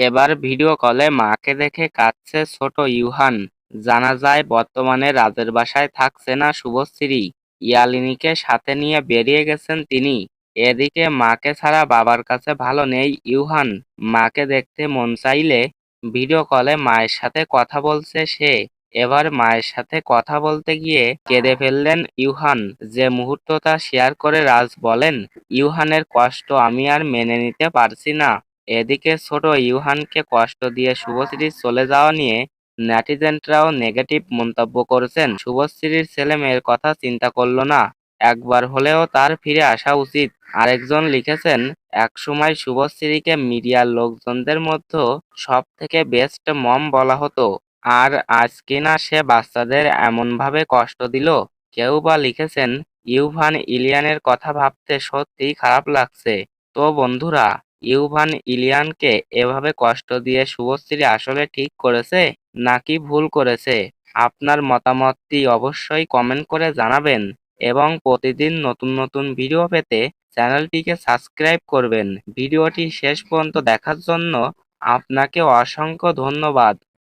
এবার ভিডিও কলে মাকে দেখে কাঁদছে ছোট ইউহান। জানা যায় বর্তমানে রাজের বাসায় থাকছে না শুভশ্রী, ইয়ালিনীকে সাথে নিয়ে বেরিয়ে গেছেন তিনি। এদিকে মাকে ছাড়া বাবার কাছে ভালো নেই ইউহান। মাকে দেখতে মন চাইলে ভিডিও কলে মায়ের সাথে কথা বলছে সে। এবার মায়ের সাথে কথা বলতে গিয়ে কেঁদে ফেললেন ইউহান। যে মুহূর্তটা শেয়ার করে রাজ বলেন, ইউহানের কষ্ট আমি আর মেনে নিতে পারছি না। এদিকে ছোট ইউহানকে কষ্ট দিয়ে শুভশ্রীর চলে যাওয়া নিয়ে নেটিজেনরাও নেগেটিভ মন্তব্য করছেন। শুভশ্রীর ছেলে মেয়ের কথা চিন্তা করল না, একবার হলেও তার ফিরে আসা উচিত। আরেকজন লিখেছেন, একসময় শুভশ্রীকে মিডিয়ার লোকজনদের মধ্যে সব থেকে বেস্ট মম বলা হতো, আর আজ কিনা সে বাচ্চাদের এমনভাবে কষ্ট দিল। কেউ বা লিখেছেন, ইউভান ইলিয়ানের কথা ভাবতে সত্যিই খারাপ লাগছে। তো বন্ধুরা, ইউভান ইলিয়ানকে এভাবে কষ্ট দিয়ে শুভশ্রী আসলে ঠিক করেছে নাকি ভুল করেছে? আপনার মতামতটি অবশ্যই কমেন্ট করে জানাবেন এবং প্রতিদিন নতুন নতুন ভিডিও পেতে চ্যানেলটিকে সাবস্ক্রাইব করবেন। ভিডিওটি শেষ পর্যন্ত দেখার জন্য আপনাকে অসংখ্য ধন্যবাদ।